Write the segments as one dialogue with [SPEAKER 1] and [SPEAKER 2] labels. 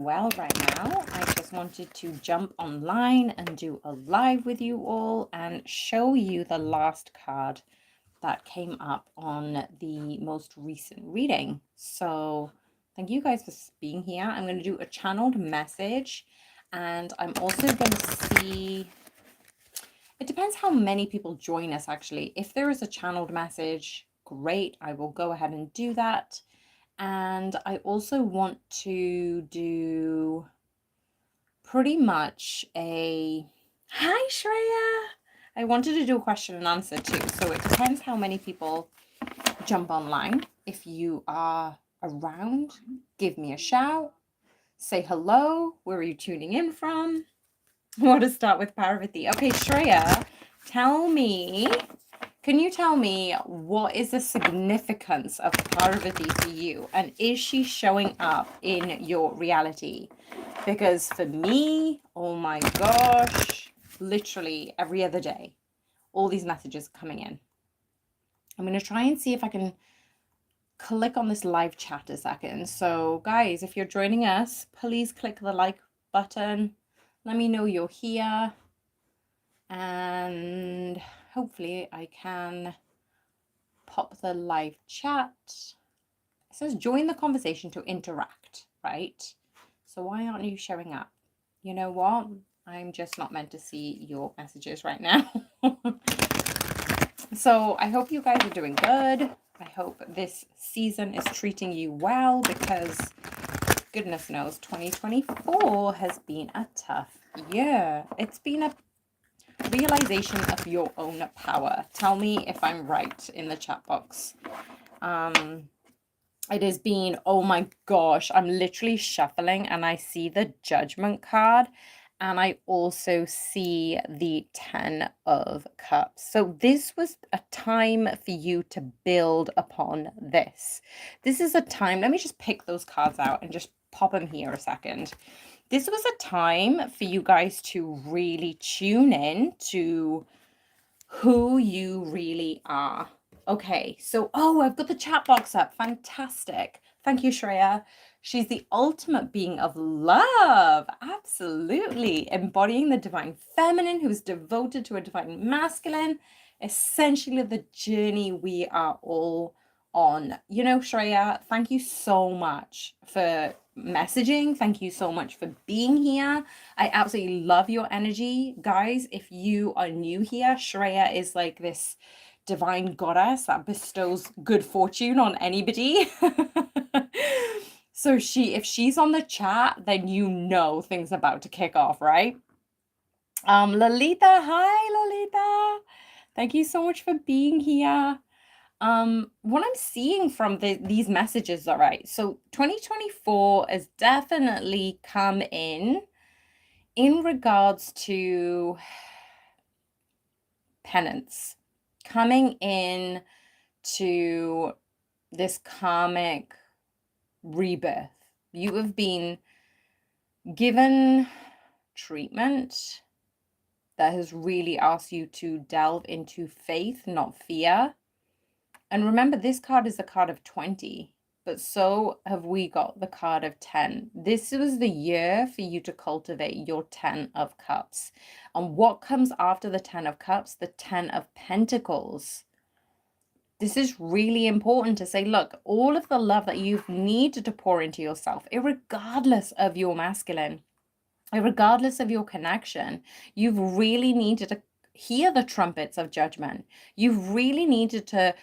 [SPEAKER 1] well right now. I just wanted to jump online and do a live with you all and show you the last card that came up on the most recent reading. So thank you guys for being here. I'm going to do a channeled message, and I'm also going to see, it depends how many people join us actually. If there is a channeled message, great, I will go ahead and do that. And I also want to do pretty much a, hi Shreya. I wanted to do a question and answer too. So it depends how many people jump online. If you are around, give me a shout, say hello. Where are you tuning in from? I want to start with Parvati. Okay, Shreya, tell me, can you tell me what is the significance of Parvati for you? And is she showing up in your reality? Because for me, oh my gosh, literally every other day, all these messages coming in. I'm going to try and see if I can click on this live chat a second. So guys, if you're joining us, please click the like button. Let me know you're here. And hopefully I can pop the live chat. It says join the conversation to interact, right? So why aren't you showing up? You know what? I'm just not meant to see your messages right now. So I hope you guys are doing good. I hope this season is treating you well, because goodness knows 2024 has been a tough year. It's been a realization of your own power. Tell me if I'm right in the chat box. It has been, oh my gosh, I'm literally shuffling and I see the Judgment card, and I also see the 10 of Cups. So this was a time for you to build upon this. This is a time, let me just pick those cards out and just pop them here a second. This was a time for you guys to really tune in to who you really are. Okay, so, oh, I've got the chat box up. Fantastic. Thank you, Shreya. She's the ultimate being of love. Absolutely. Embodying the divine feminine who is devoted to a divine masculine. Essentially the journey we are all on. You know, Shreya, thank you so much for messaging. Thank you so much for being here. I absolutely love your energy. Guys, if you are new here, Shreya is like this divine goddess that bestows good fortune on anybody. So if she's on the chat, then you know things about to kick off, right? Lolita, hi Lolita. Thank you so much for being here. What I'm seeing from these messages, all right, so 2024 has definitely come in regards to penance, coming in to this karmic rebirth. You have been given treatment that has really asked you to delve into faith, not fear. And remember, this card is the card of 20, but so have we got the card of 10. This was the year for you to cultivate your 10 of Cups. And what comes after the 10 of Cups? The 10 of Pentacles. This is really important to say, look, all of the love that you've needed to pour into yourself, irregardless of your masculine, regardless of your connection, you've really needed to hear the trumpets of judgment. You've really needed to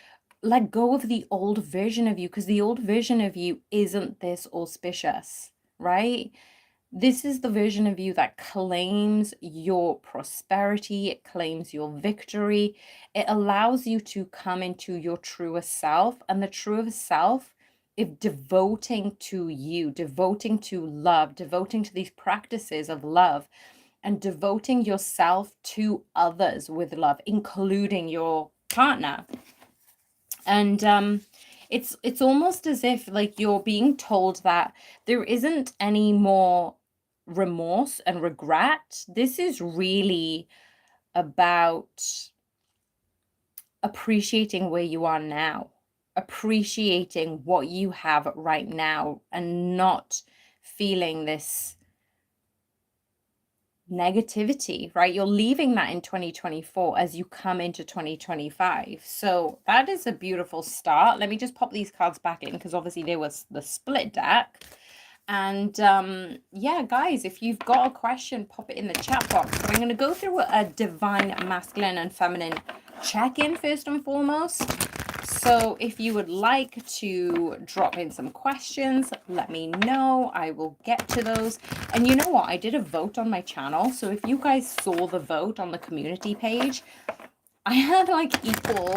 [SPEAKER 1] let go of the old version of you, because the old version of you isn't this auspicious, right? This is the version of you that claims your prosperity, it claims your victory. It allows you to come into your truest self, and the truest self is devoting to you, devoting to love, devoting to these practices of love, and devoting yourself to others with love, including your partner. And it's almost as if like you're being told that there isn't any more remorse and regret. This is really about appreciating where you are now, appreciating what you have right now, and not feeling this negativity, right? You're leaving that in 2024 as you come into 2025. So that is a beautiful start. Let me just pop these cards back in because obviously there was the split deck. And yeah, guys, if you've got a question, pop it in the chat box. So I'm going to go through a divine masculine and feminine check-in first and foremost. So if you would like to drop in some questions, let me know. I will get to those. And you know what? I did a vote on my channel. So if you guys saw the vote on the community page, I had like equal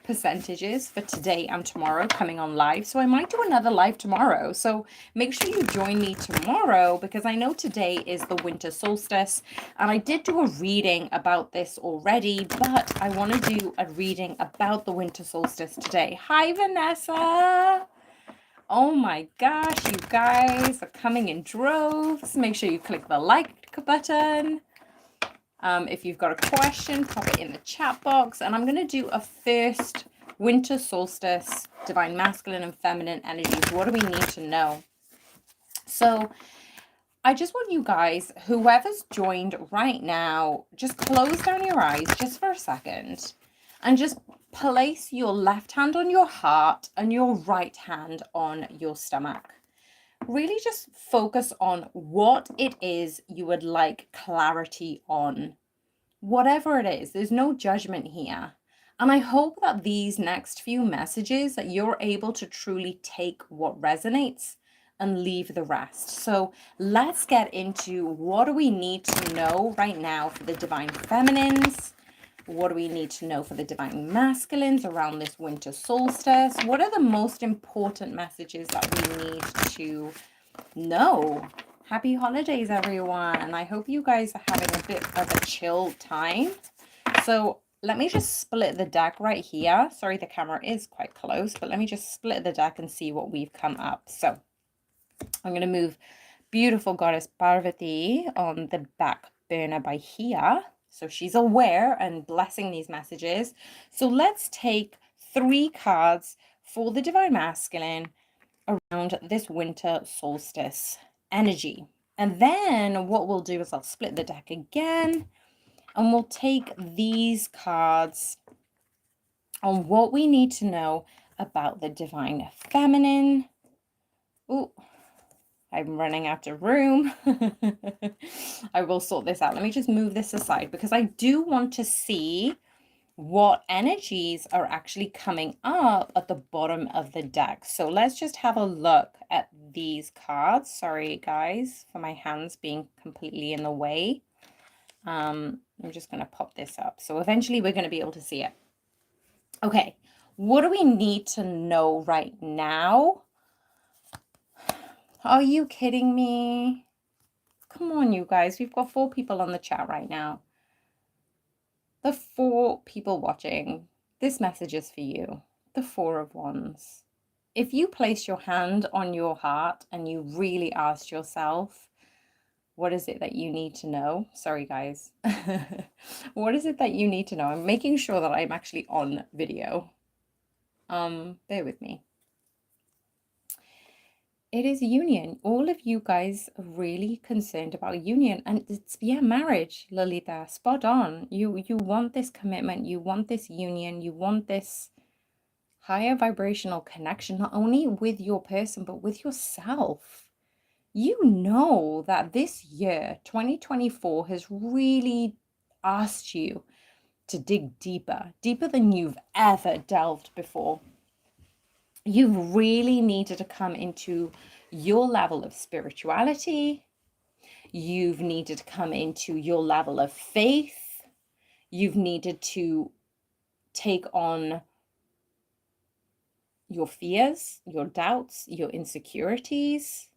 [SPEAKER 1] percentages for today and tomorrow coming on live. So I might do another live tomorrow. So make sure you join me tomorrow because I know today is the winter solstice. And I did do a reading about this already, but I want to do a reading about the winter solstice today. Hi, Vanessa. Oh my gosh, you guys are coming in droves. Make sure you click the like button. If you've got a question, pop it in the chat box. And I'm going to do a first winter solstice, divine masculine and feminine energies. What do we need to know? So I just want you guys, whoever's joined right now, just close down your eyes just for a second and just place your left hand on your heart and your right hand on your stomach. Really just focus on what it is you would like clarity on. Whatever it is, there's no judgment here. And I hope that these next few messages that you're able to truly take what resonates and leave the rest. So let's get into what do we need to know right now for the divine feminines? What do we need to know for the divine masculines around this winter solstice? What are the most important messages that we need to know? Happy holidays, everyone. I hope you guys are having a bit of a chill time. So let me just split the deck right here. Sorry, the camera is quite close, but let me just split the deck and see what we've come up. So I'm going to move beautiful goddess Parvati on the back burner by here. So she's aware and blessing these messages. So let's take 3 cards for the divine masculine around this winter solstice energy. And then what we'll do is I'll split the deck again and we'll take these cards on what we need to know about the divine feminine. Oh, I'm running out of room. I will sort this out. Let me just move this aside because I do want to see what energies are actually coming up at the bottom of the deck. So let's just have a look at these cards. Sorry, guys, for my hands being completely in the way. I'm just going to pop this up. So eventually we're going to be able to see it. Okay, what do we need to know right now? Are you kidding me? Come on, you guys. We've got 4 people on the chat right now. The 4 people watching, this message is for you. The 4 of Wands. If you place your hand on your heart and you really asked yourself, what is it that you need to know? Sorry, guys. What is it that you need to know? I'm making sure that I'm actually on video. Bear with me. It is union. All of you guys are really concerned about union, and it's marriage, Lolita. Spot on. You want this commitment, you want this union, you want this higher vibrational connection, not only with your person but with yourself. You know that this year, 2024, has really asked you to dig deeper than you've ever delved before. You've really needed to come into your level of spirituality. You've needed to come into your level of faith. You've needed to take on your fears, your doubts, your insecurities.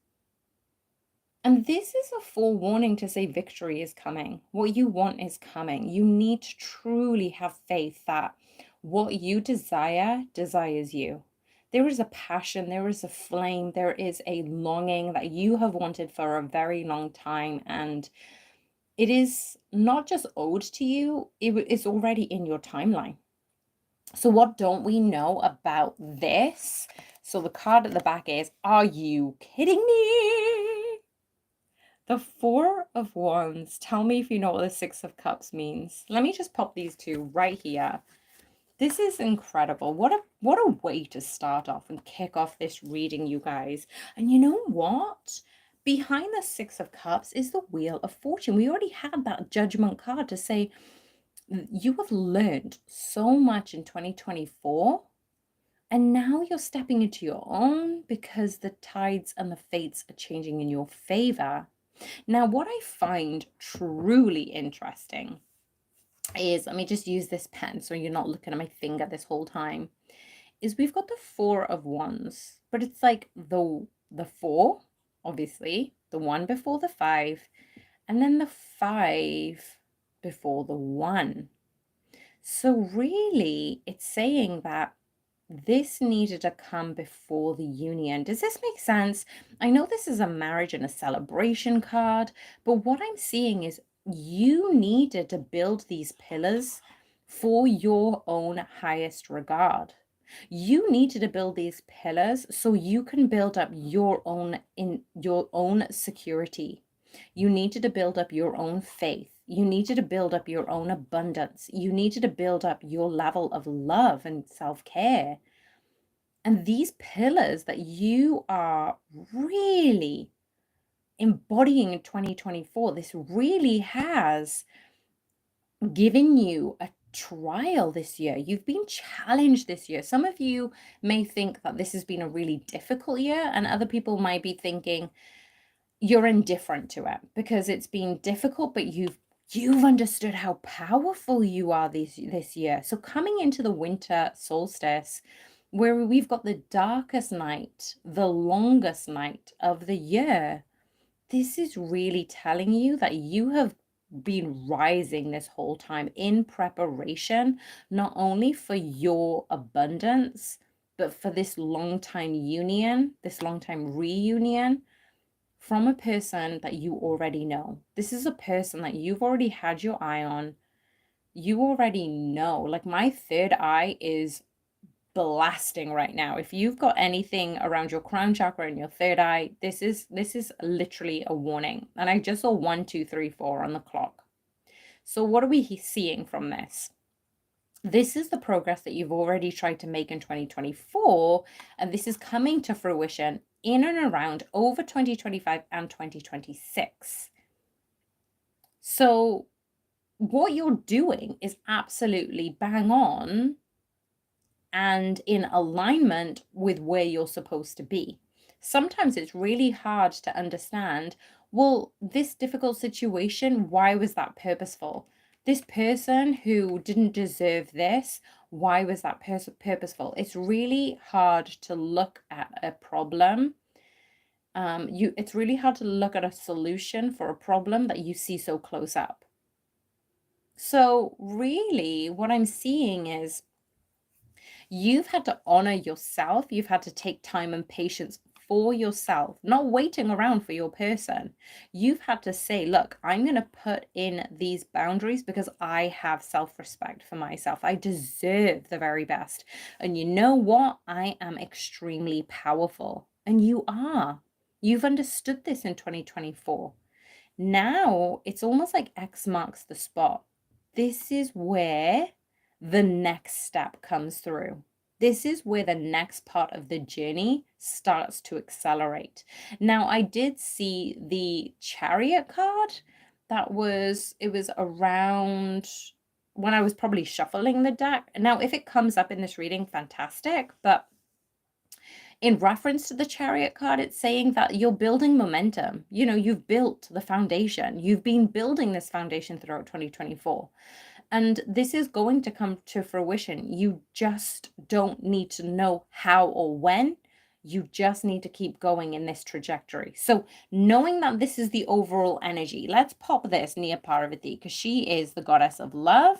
[SPEAKER 1] And this is a forewarning to say victory is coming. What you want is coming. You need to truly have faith that what you desire desires you. There is a passion, there is a flame, there is a longing that you have wanted for a very long time. And it is not just owed to you, it's already in your timeline. So what don't we know about this? So the card at the back is, are you kidding me? The Four of Wands. Tell me if you know what the Six of Cups means. Let me just pop these two right here. This is incredible. What a way to start off and kick off this reading, you guys. And you know what? Behind the Six of Cups is the Wheel of Fortune. We already had that Judgment card to say you have learned so much in 2024. And now you're stepping into your own because the tides and the fates are changing in your favor. Now, what I find truly interesting is, let me just use this pen so you're not looking at my finger this whole time, is we've got the Four of Wands, but it's like the four, obviously, the one before the five, and then the five before the one. So really, it's saying that this needed to come before the union. Does this make sense? I know this is a marriage and a celebration card, but what I'm seeing is you needed to build these pillars for your own highest regard. You needed to build these pillars so you can build up your own security. You needed to build up your own faith. You needed to build up your own abundance. You needed to build up your level of love and self-care. And these pillars that you are really embodying in 2024, this really has given you a trial this year. You've been challenged this year. Some of you may think that this has been a really difficult year, and other people might be thinking you're indifferent to it because it's been difficult, but you've understood how powerful you are this year. So coming into the winter solstice, where we've got the darkest night, the longest night of the year, this is really telling you that you have been rising this whole time in preparation, not only for your abundance, but for this long time union, this long time reunion from a person that you already know. This is a person that you've already had your eye on. You already know. Like, my third eye is blasting right now. If you've got anything around your crown chakra and your third eye, this is literally a warning. And I just saw 1, 2, 3, 4 on the clock. So what are we seeing from this? This is the progress that you've already tried to make in 2024, and this is coming to fruition in and around over 2025 and 2026. So what you're doing is absolutely bang on and in alignment with where you're supposed to be. Sometimes it's really hard to understand, well, this difficult situation, why was that purposeful? This person who didn't deserve this, why was that purposeful? It's really hard to look at a problem. It's really hard to look at a solution for a problem that you see so close up. So really what I'm seeing is you've had to honor yourself. You've had to take time and patience for yourself, not waiting around for your person. You've had to say, look, I'm going to put in these boundaries because I have self-respect for myself. I deserve the very best. And you know what? I am extremely powerful. And you are. You've understood this in 2024. Now it's almost like X marks the spot. This is where the next step comes through. This is where the next part of the journey starts to accelerate. Now, I did see the Chariot card. It was around when I was probably shuffling the deck. Now, if it comes up in this reading, fantastic. But in reference to the Chariot card, it's saying that you're building momentum. You know, you've built the foundation. You've been building this foundation throughout 2024. And this is going to come to fruition. You just don't need to know how or when. You just need to keep going in this trajectory. So knowing that this is the overall energy, let's pop this near Parvati because she is the goddess of love.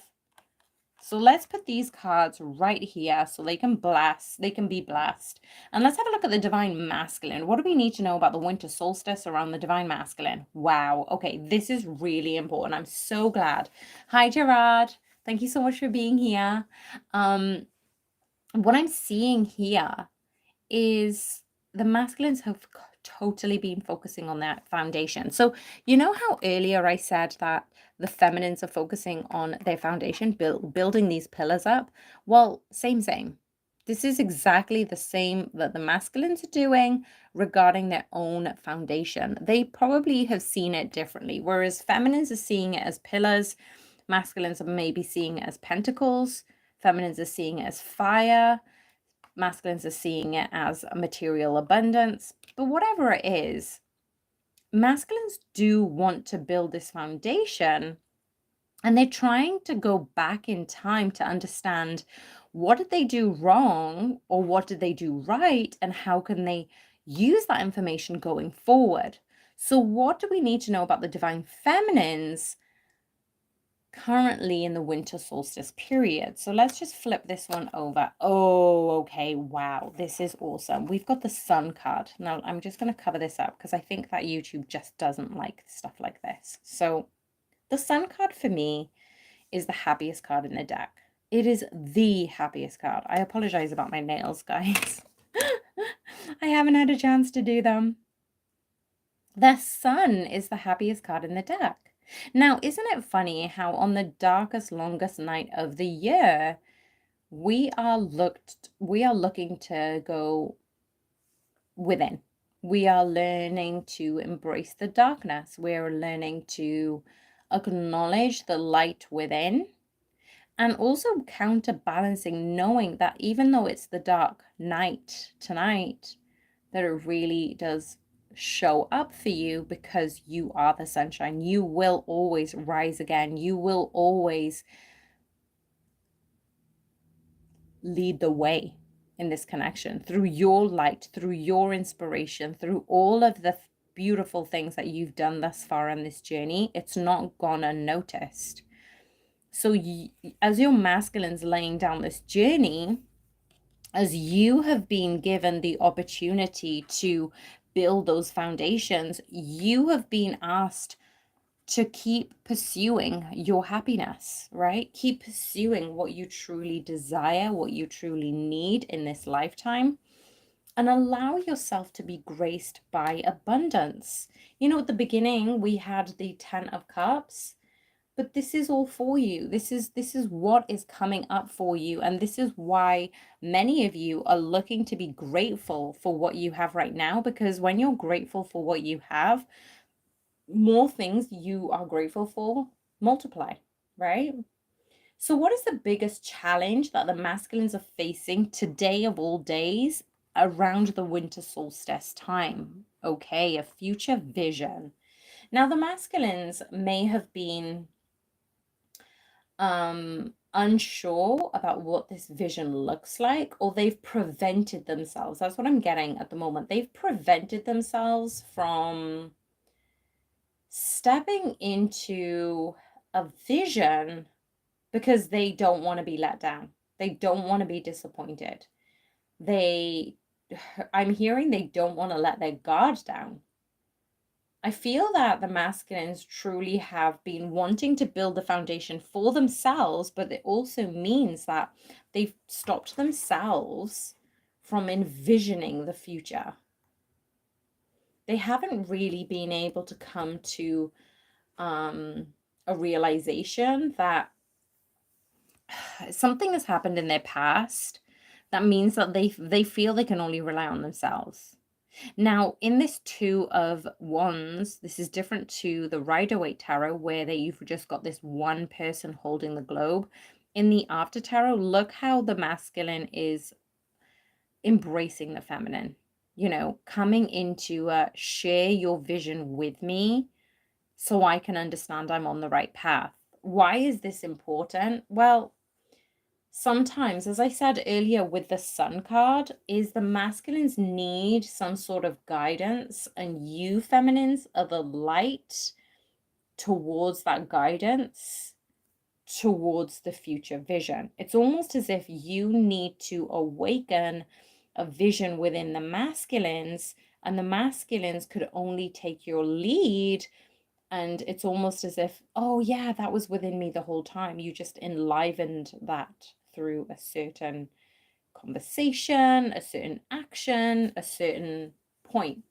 [SPEAKER 1] So let's put these cards right here so they can be blessed. And let's have a look at the divine masculine. What do we need to know about the winter solstice around the divine masculine? Wow. Okay, this is really important. I'm so glad. Hi, Gerard. Thank you so much for being here. What I'm seeing here is the masculines have totally been focusing on that foundation. So, you know how earlier I said that the feminines are focusing on their foundation, building these pillars up? Well, same. This is exactly the same that the masculines are doing regarding their own foundation. They probably have seen it differently, whereas feminines are seeing it as pillars, masculines are maybe seeing it as pentacles, feminines are seeing it as fire, masculines are seeing it as a material abundance. But whatever it is, masculines do want to build this foundation, and they're trying to go back in time to understand what did they do wrong or what did they do right, and how can they use that information going forward. So what do we need to know about the divine feminines currently in the winter solstice period? So let's just flip this one over. Oh, okay. Wow. This is awesome. We've got the sun card. Now I'm just going to cover this up because I think that YouTube just doesn't like stuff like this. So the sun card for me is the happiest card in the deck. It is the happiest card. I apologize about my nails, guys. I haven't had a chance to do them. The sun is the happiest card in the deck. Now, isn't it funny how on the darkest, longest night of the year, we are looking to go within. We are learning to embrace the darkness. We're learning to acknowledge the light within, and also counterbalancing, knowing that even though it's the dark night tonight, that it really does show up for you because you are the sunshine. You will always rise again. You will always lead the way in this connection through your light, through your inspiration, through all of the beautiful things that you've done thus far on this journey. It's not gone unnoticed. So as your masculines laying down this journey, as you have been given the opportunity to build those foundations, you have been asked to keep pursuing your happiness, right? Keep pursuing what you truly desire, what you truly need in this lifetime, and allow yourself to be graced by abundance. You know, at the beginning, we had the 10 of Cups. But this is all for you. This is what is coming up for you. And this is why many of you are looking to be grateful for what you have right now, because when you're grateful for what you have, more things you are grateful for multiply, right? So what is the biggest challenge that the masculines are facing today of all days around the winter solstice time? Okay, a future vision. Now, the masculines may have been unsure about what this vision looks like, or they've prevented themselves. That's what I'm getting at the moment. They've prevented themselves from stepping into a vision because they don't want to be let down. They don't want to be disappointed. I'm hearing they don't want to let their guard down. I feel that the masculines truly have been wanting to build the foundation for themselves, but it also means that they've stopped themselves from envisioning the future. They haven't really been able to come to a realization that something has happened in their past that means that they feel they can only rely on themselves. Now, in this Two of Wands, this is different to the Rider-Waite Tarot, where you've just got this one person holding the globe. In the After Tarot, look how the masculine is embracing the feminine, you know, coming into share your vision with me so I can understand I'm on the right path. Why is this important? Well, sometimes, as I said earlier with the Sun card, is the masculines need some sort of guidance, and you feminines are the light towards that guidance, towards the future vision. It's almost as if you need to awaken a vision within the masculines, and the masculines could only take your lead. And it's almost as if, oh yeah, that was within me the whole time. You just enlivened that through a certain conversation, a certain action, a certain point.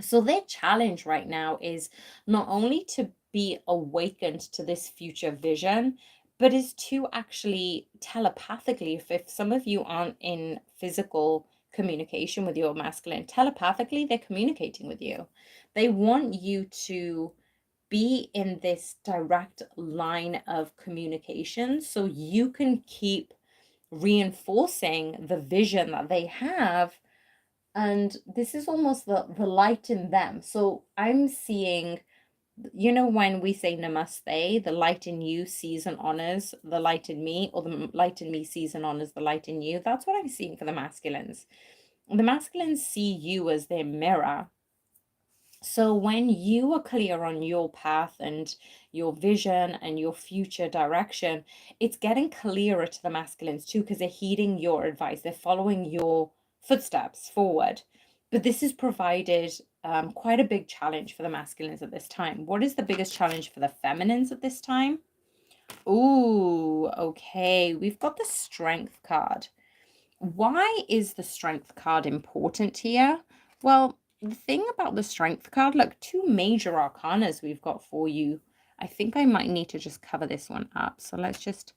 [SPEAKER 1] So their challenge right now is not only to be awakened to this future vision, but is to actually telepathically, if some of you aren't in physical communication with your masculine, telepathically, they're communicating with you. They want you to be in this direct line of communication so you can keep reinforcing the vision that they have. And this is almost the light in them. So I'm seeing, when we say namaste, the light in you sees and honors the light in me, or the light in me sees and honors the light in you. That's what I'm seeing for the masculines. The masculines see you as their mirror. So when you are clear on your path and your vision and your future direction, it's getting clearer to the masculines too, because they're heeding your advice. They're following your footsteps forward. But this has provided quite a big challenge for the masculines at this time. What is the biggest challenge for the feminines at this time? Ooh, okay. We've got the strength card. Why is the strength card important here? Well, the thing about the strength card, look, two major arcanas we've got for you. I think I might need to just cover this one up. So let's just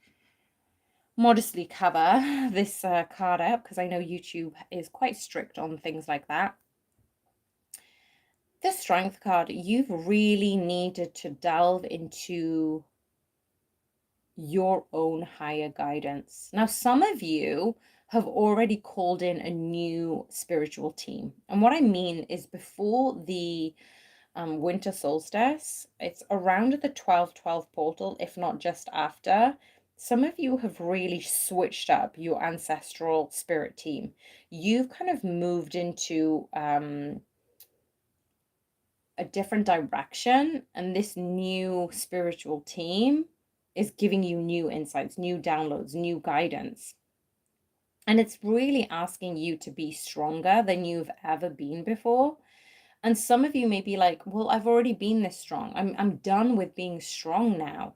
[SPEAKER 1] modestly cover this card up, because I know YouTube is quite strict on things like that. The strength card, you've really needed to delve into your own higher guidance. Now, some of you have already called in a new spiritual team. And what I mean is, before the winter solstice, it's around the 12/12 portal, if not just after. Some of you have really switched up your ancestral spirit team. You've kind of moved into a different direction, and this new spiritual team is giving you new insights, new downloads, new guidance. And it's really asking you to be stronger than you've ever been before. And some of you may be like, well, I've already been this strong. I'm done with being strong now.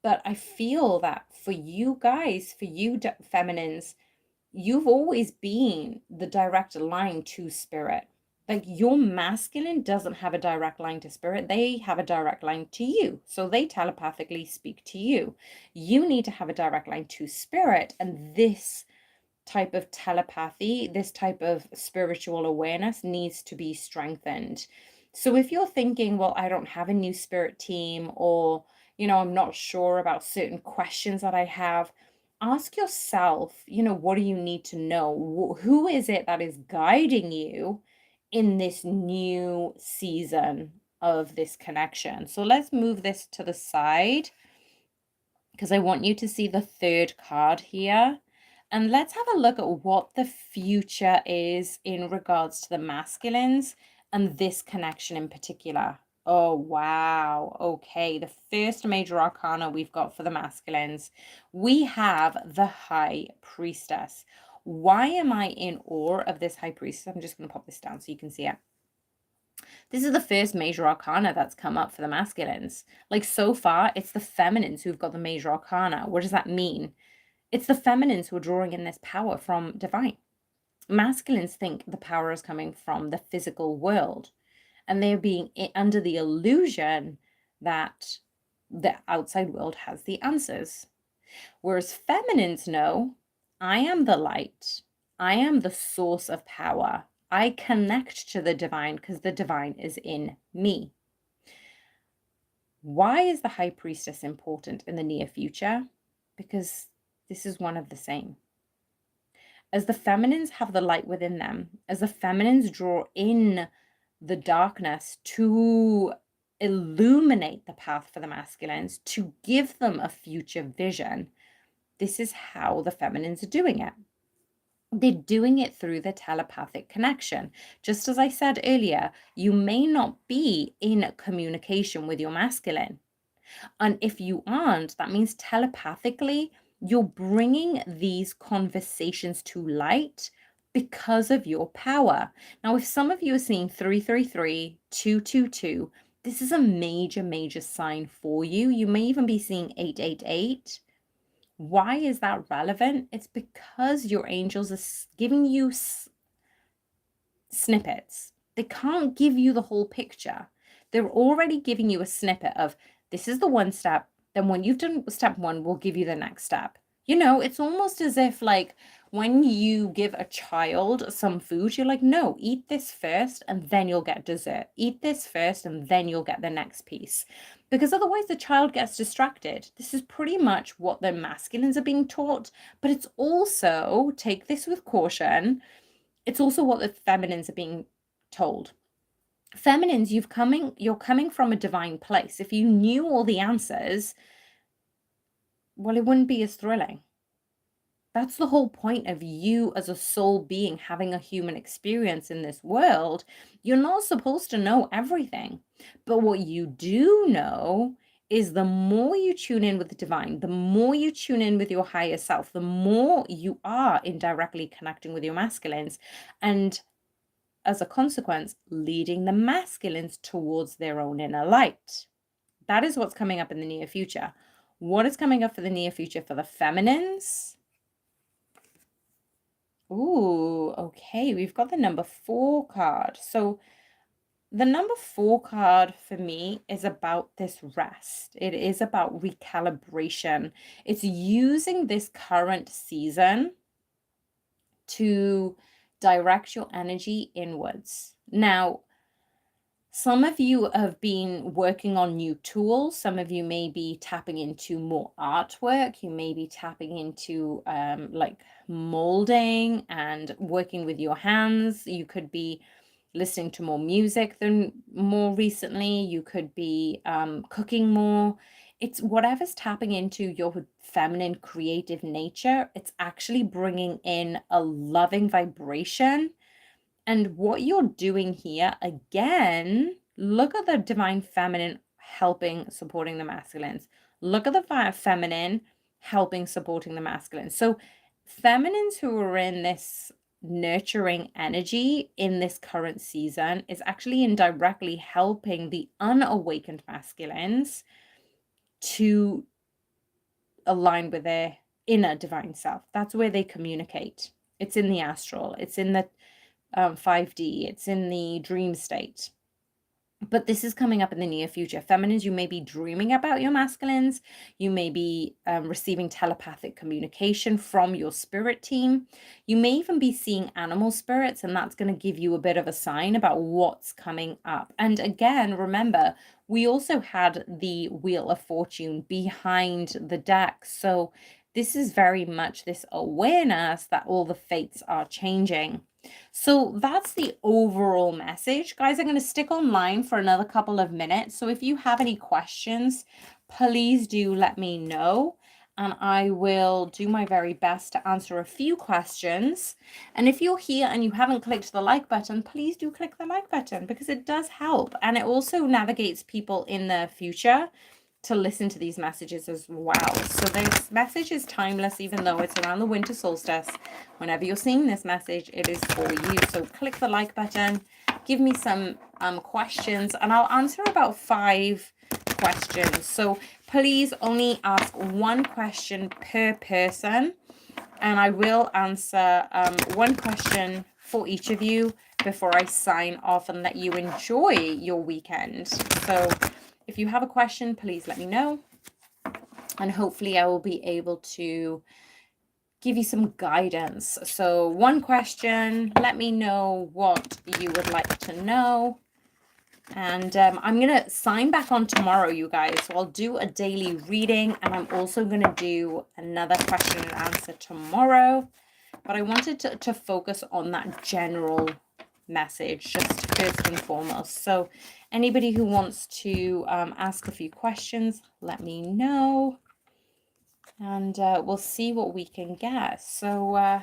[SPEAKER 1] But I feel that for you guys, for you feminines, you've always been the direct line to spirit. Like, your masculine doesn't have a direct line to spirit, they have a direct line to you. So they telepathically speak to you. You need to have a direct line to spirit. And this type of telepathy, this type of spiritual awareness needs to be strengthened. So if you're thinking, well, I don't have a new spirit team, or, I'm not sure about certain questions that I have, ask yourself, what do you need to know? Who is it that is guiding you in this new season of this connection? So let's move this to the side, because I want you to see the third card here. And let's have a look at what the future is in regards to the masculines and this connection in particular. Oh, wow. Okay, the first major arcana we've got for the masculines, we have the High Priestess. Why am I in awe of this High Priestess? I'm just going to pop this down so you can see it. This is the first major arcana that's come up for the masculines. Like, so far, it's the feminines who've got the major arcana. What does that mean? It's the feminines who are drawing in this power from divine. Masculines think the power is coming from the physical world, and they're being under the illusion that the outside world has the answers. Whereas feminines know, I am the light. I am the source of power. I connect to the divine because the divine is in me. Why is the High Priestess important in the near future? Because this is one of the same. As the feminines have the light within them, as the feminines draw in the darkness to illuminate the path for the masculines, to give them a future vision, this is how the feminines are doing it. They're doing it through the telepathic connection. Just as I said earlier, you may not be in communication with your masculine. And if you aren't, that means telepathically, you're bringing these conversations to light because of your power. Now, if some of you are seeing 333, 222, this is a major, major sign for you. You may even be seeing 888. Why is that relevant? It's because your angels are giving you snippets. They can't give you the whole picture. They're already giving you a snippet of, this is the one step. Then when you've done step one, we'll give you the next step. You know, it's almost as if like when you give a child some food, you're like, no, eat this first and then you'll get dessert. Eat this first and then you'll get the next piece. Because otherwise the child gets distracted. This is pretty much what the masculines are being taught, but it's also, take this with caution, it's also what the feminines are being told. Feminines, you're coming from a divine place. If you knew all the answers, well, it wouldn't be as thrilling. That's the whole point of you as a soul being having a human experience in this world. You're not supposed to know everything. But what you do know is the more you tune in with the divine, the more you tune in with your higher self, the more you are indirectly connecting with your masculines. And as a consequence, leading the masculines towards their own inner light. That is what's coming up in the near future. What is coming up for the near future for the feminines? Ooh, okay, we've got the number 4 card. So the number 4 card for me is about this rest. It is about recalibration. It's using this current season to direct your energy inwards. Now, some of you have been working on new tools. Some of you may be tapping into more artwork. You may be tapping into like molding and working with your hands. You could be listening to more music than more recently. You could be cooking more. It's whatever's tapping into your feminine creative nature. It's actually bringing in a loving vibration. And what you're doing here, again, look at the divine feminine helping, supporting the masculines. Look at the feminine helping, supporting the masculines. So feminines who are in this nurturing energy in this current season is actually indirectly helping the unawakened masculines to align with their inner divine self. That's where they communicate. It's in the astral. It's in the 5D, it's in the dream state. But this is coming up in the near future. Feminines, you may be dreaming about your masculines. You may be receiving telepathic communication from your spirit team. You may even be seeing animal spirits, and that's going to give you a bit of a sign about what's coming up. And again, remember, we also had the Wheel of Fortune behind the deck. So this is very much this awareness that all the fates are changing. So that's the overall message. Guys, I'm going to stick online for another couple of minutes. So if you have any questions, please do let me know. And I will do my very best to answer a few questions. And if you're here and you haven't clicked the like button, please do click the like button because it does help. And it also navigates people in the future to listen to these messages as well. So this message is timeless, even though it's around the winter solstice. Whenever you're seeing this message, it is for you. So click the like button, give me some questions, and I'll answer about 5 questions. So please only ask 1 question per person, and I will answer 1 question for each of you before I sign off and let you enjoy your weekend. So if you have a question, please let me know. And hopefully I will be able to give you some guidance. So 1 question, let me know what you would like to know. And I'm going to sign back on tomorrow, you guys. So I'll do a daily reading, and I'm also going to do another question and answer tomorrow. But I wanted to focus on that general message just first and foremost. So anybody who wants to ask a few questions, let me know, and we'll see what we can get. So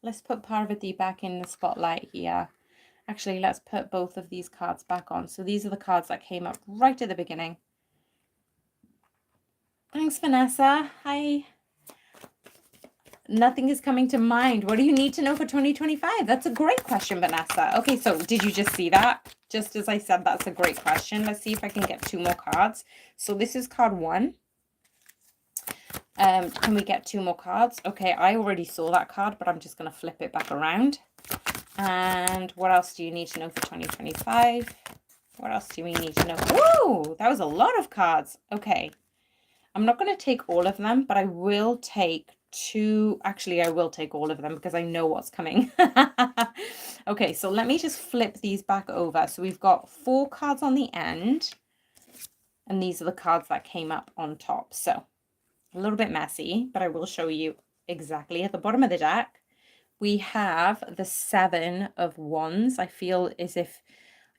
[SPEAKER 1] let's put Parvati back in the spotlight here. Actually, let's put both of these cards back on. So these are the cards that came up right at the beginning. Thanks, Vanessa. Hi. Nothing is coming to mind. What do you need to know for 2025? That's a great question, Vanessa. Okay, so did you just see that? Just as I said, that's a great question. Let's see if I can get 2 more cards. So this is card 1. Can we get 2 more cards? Okay, I already saw that card, but I'm just going to flip it back around. And what else do you need to know for 2025? What else do we need to know? Whoa, that was a lot of cards. Okay. I'm not going to take all of them, but I will take two. Actually, I will take all of them because I know what's coming. Okay, so let me just flip these back over. So we've got 4 cards on the end, and these are the cards that came up on top. So a little bit messy, but I will show you exactly. At the bottom of the deck, we have the 7 of Wands. I feel as if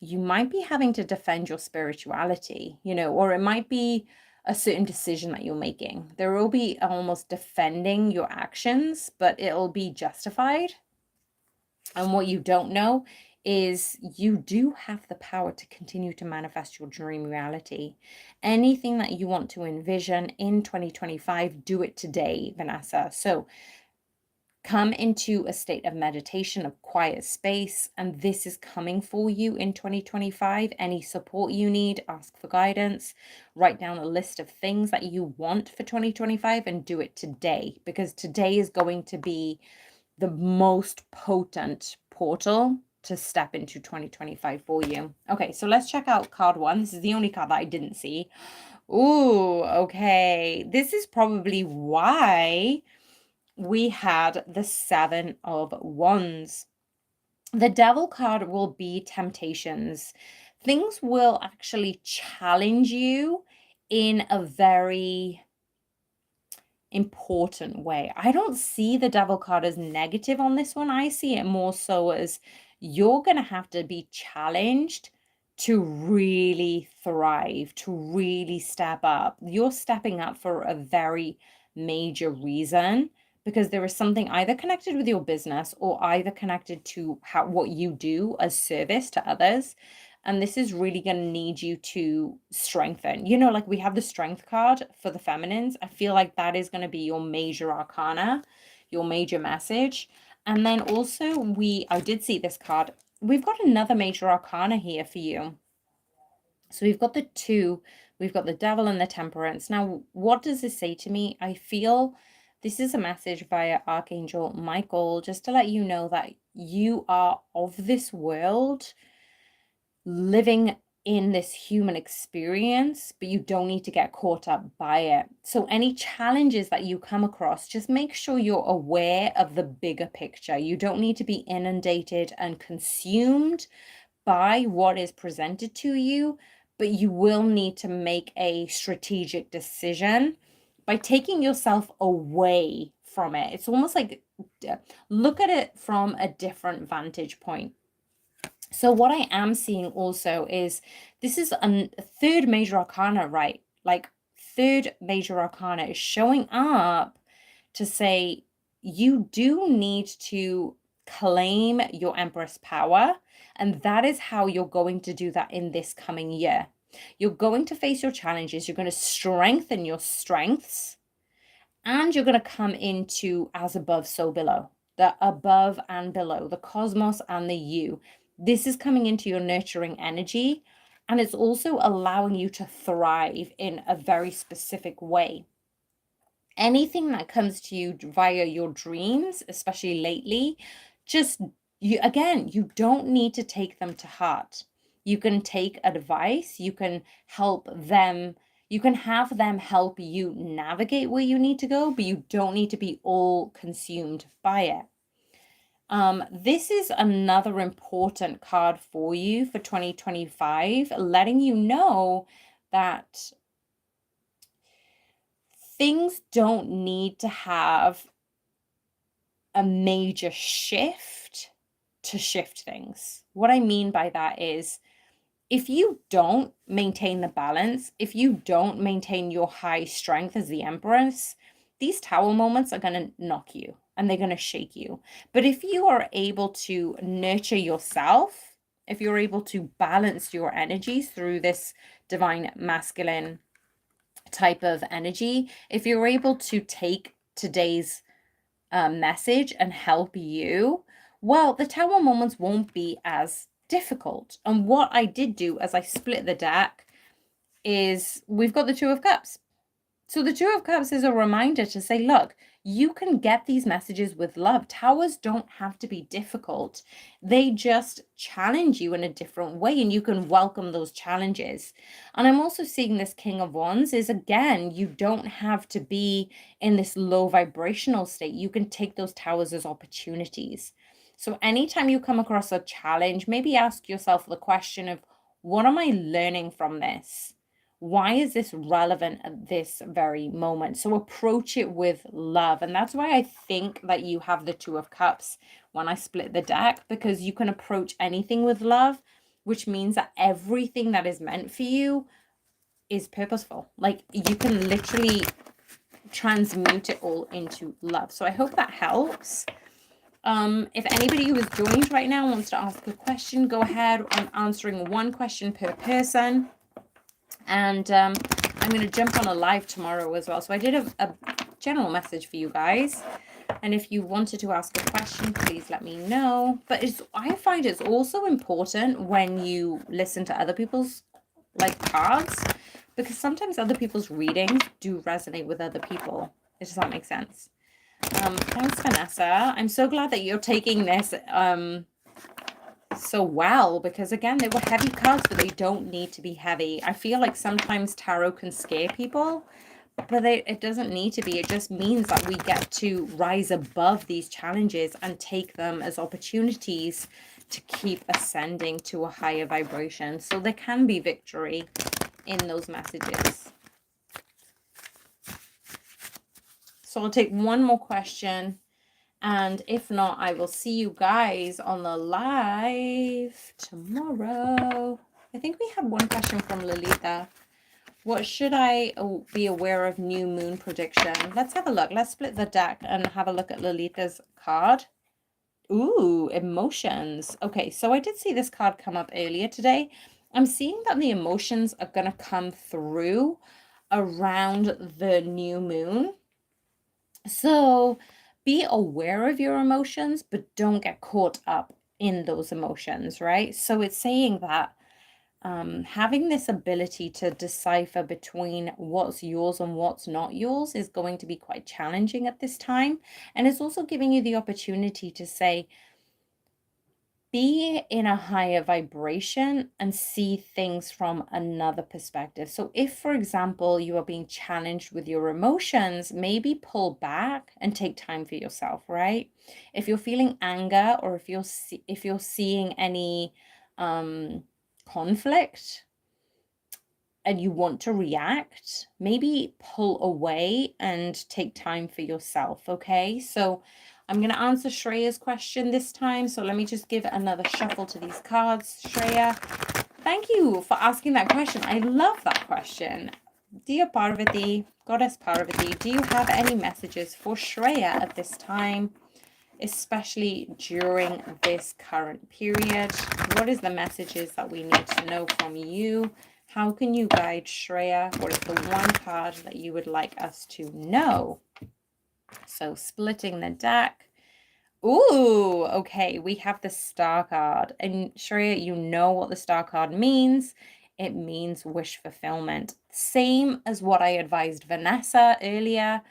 [SPEAKER 1] you might be having to defend your spirituality, you know, or it might be a certain decision that you're making. There will be almost defending your actions, but it'll be justified. And what you don't know is you do have the power to continue to manifest your dream reality. Anything that you want to envision in 2025, do it today, Vanessa. So come into a state of meditation, of quiet space, and this is coming for you in 2025. Any support you need, ask for guidance, write down a list of things that you want for 2025 and do it today, because today is going to be the most potent portal to step into 2025 for you. Okay, so let's check out card 1. This is the only card that I didn't see. Ooh, okay. This is probably why we had the 7 of Wands. The Devil card will be temptations. Things will actually challenge you in a very important way. I don't see the Devil card as negative on this one. I see it more so as you're going to have to be challenged to really thrive, to really step up. You're stepping up for a very major reason, because there is something either connected with your business or either connected to what you do as service to others. And this is really going to need you to strengthen. You know, like we have the Strength card for the feminines. I feel like that is going to be your major arcana, your major message. And then also I did see this card. We've got another major arcana here for you. So we've got the 2, we've got the Devil and the Temperance. Now, what does this say to me? I feel this is a message via Archangel Michael, just to let you know that you are of this world, living in this human experience, but you don't need to get caught up by it. So any challenges that you come across, just make sure you're aware of the bigger picture. You don't need to be inundated and consumed by what is presented to you, but you will need to make a strategic decision by taking yourself away from it. It's almost like look at it from a different vantage point. So what I am seeing also is this is a 3rd major arcana, right? Like 3rd major arcana is showing up to say you do need to claim your Empress power. And that is how you're going to do that in this coming year. You're going to face your challenges. You're going to strengthen your strengths. And you're going to come into as above, so below. The above and below. The cosmos and the you. This is coming into your nurturing energy, and it's also allowing you to thrive in a very specific way. Anything that comes to you via your dreams, especially lately, just you don't need to take them to heart. You can take advice, you can help them, you can have them help you navigate where you need to go, but you don't need to be all consumed by it. This is another important card for you for 2025, letting you know that things don't need to have a major shift to shift things. What I mean by that is if you don't maintain the balance, if you don't maintain your high strength as the Empress, these Tower moments are going to knock you and they're going to shake you. But if you are able to nurture yourself, if you're able to balance your energies through this divine masculine type of energy, if you're able to take today's message and help you, well, the Tower moments won't be as difficult. And what I did do as I split the deck is we've got the 2 of Cups. So the Two of Cups is a reminder to say, look, you can get these messages with love. Towers don't have to be difficult. They just challenge you in a different way, and you can welcome those challenges. And I'm also seeing this King of Wands is, again, you don't have to be in this low vibrational state. You can take those towers as opportunities. So anytime you come across a challenge, maybe ask yourself the question of, what am I learning from this? Why is this relevant at this very moment? So approach it with love. And that's why I think that you have the Two of Cups when I split the deck, because you can approach anything with love, which means that everything that is meant for you is purposeful. Like, you can literally transmute it all into love. So I hope that helps. If anybody who has joined right now wants to ask a question, go ahead. I'm answering one question per person. And I'm going to jump on a live tomorrow as well. So I did a general message for you guys. And if you wanted to ask a question, please let me know. But I find it's also important when you listen to other people's cards, because sometimes other people's readings do resonate with other people. Does that make sense? Thanks, Vanessa. I'm so glad that you're taking this so well, because again, they were heavy cards, but they don't need to be heavy. I feel like sometimes tarot can scare people, but it doesn't need to be. It just means that we get to rise above these challenges and take them as opportunities to keep ascending to a higher vibration. So there can be victory in those messages. So I'll take one more question. And if not, I will see you guys on the live tomorrow. I think we had one question from Lolita. What should I be aware of new moon prediction? Let's have a look. Let's split the deck and have a look at Lolita's card. Ooh, emotions. Okay, so I did see this card come up earlier today. I'm seeing that the emotions are going to come through around the new moon. So be aware of your emotions, but don't get caught up in those emotions, right? So it's saying that having this ability to decipher between what's yours and what's not yours is going to be quite challenging at this time. And it's also giving you the opportunity to say, be in a higher vibration and see things from another perspective. So if, for example, you are being challenged with your emotions, maybe pull back and take time for yourself, right? If you're feeling anger, or if you're seeing any conflict and you want to react, maybe pull away and take time for yourself, okay? So I'm going to answer Shreya's question this time. So let me just give another shuffle to these cards. Shreya, thank you for asking that question. I love that question. Dear Parvati, Goddess Parvati, do you have any messages for Shreya at this time, especially during this current period? What is the messages that we need to know from you? How can you guide Shreya? What is the one card that you would like us to know? So splitting the deck. Ooh, okay, we have the Star card. And Shreya, you know what the Star card means. It means wish fulfillment. Same as what I advised Vanessa earlier.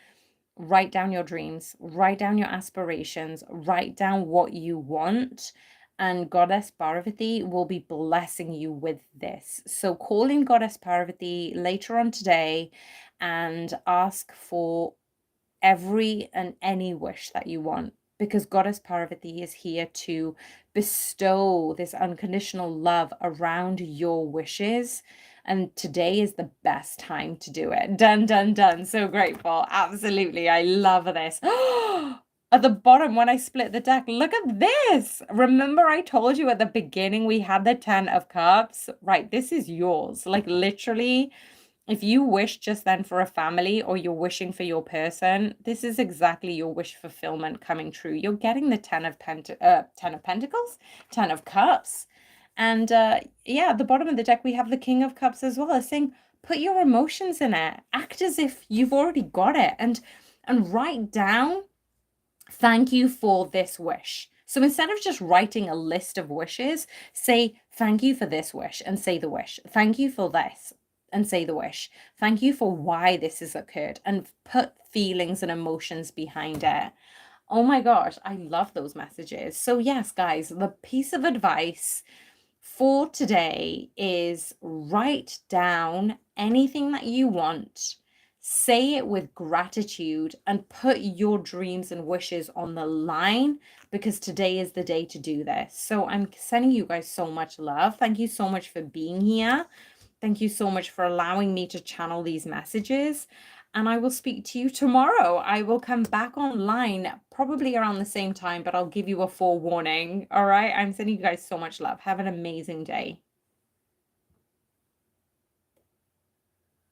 [SPEAKER 1] Write down your dreams, write down your aspirations, write down what you want, and Goddess Parvati will be blessing you with this. So call in Goddess Parvati later on today and ask for every and any wish that you want, because Goddess Parvati is here to bestow this unconditional love around your wishes. And today is the best time to do it. Done, done, done. So grateful. Absolutely. I love this. At the bottom, when I split the deck, look at this. Remember I told you at the beginning we had the 10 of Cups? Right, this is yours. Like, literally, if you wish just then for a family, or you're wishing for your person, this is exactly your wish fulfillment coming true. You're getting the 10 of Pentacles, 10 of Cups. And yeah, at the bottom of the deck, we have the King of Cups as well, saying, put your emotions in it. Act as if you've already got it. And write down, thank you for this wish. So instead of just writing a list of wishes, say, thank you for this wish, and say the wish. Thank you for this. and say the wish. Thank you for why this has occurred and put feelings and emotions behind it. Oh my gosh, I love those messages. So yes, guys, the piece of advice for today is write down anything that you want, say it with gratitude, and put your dreams and wishes on the line, because today is the day to do this. So I'm sending you guys so much love. Thank you so much for being here. Thank you so much for allowing me to channel these messages. And I will speak to you tomorrow. I will come back online probably around the same time, but I'll give you a forewarning. All right. I'm sending you guys so much love. Have an amazing day.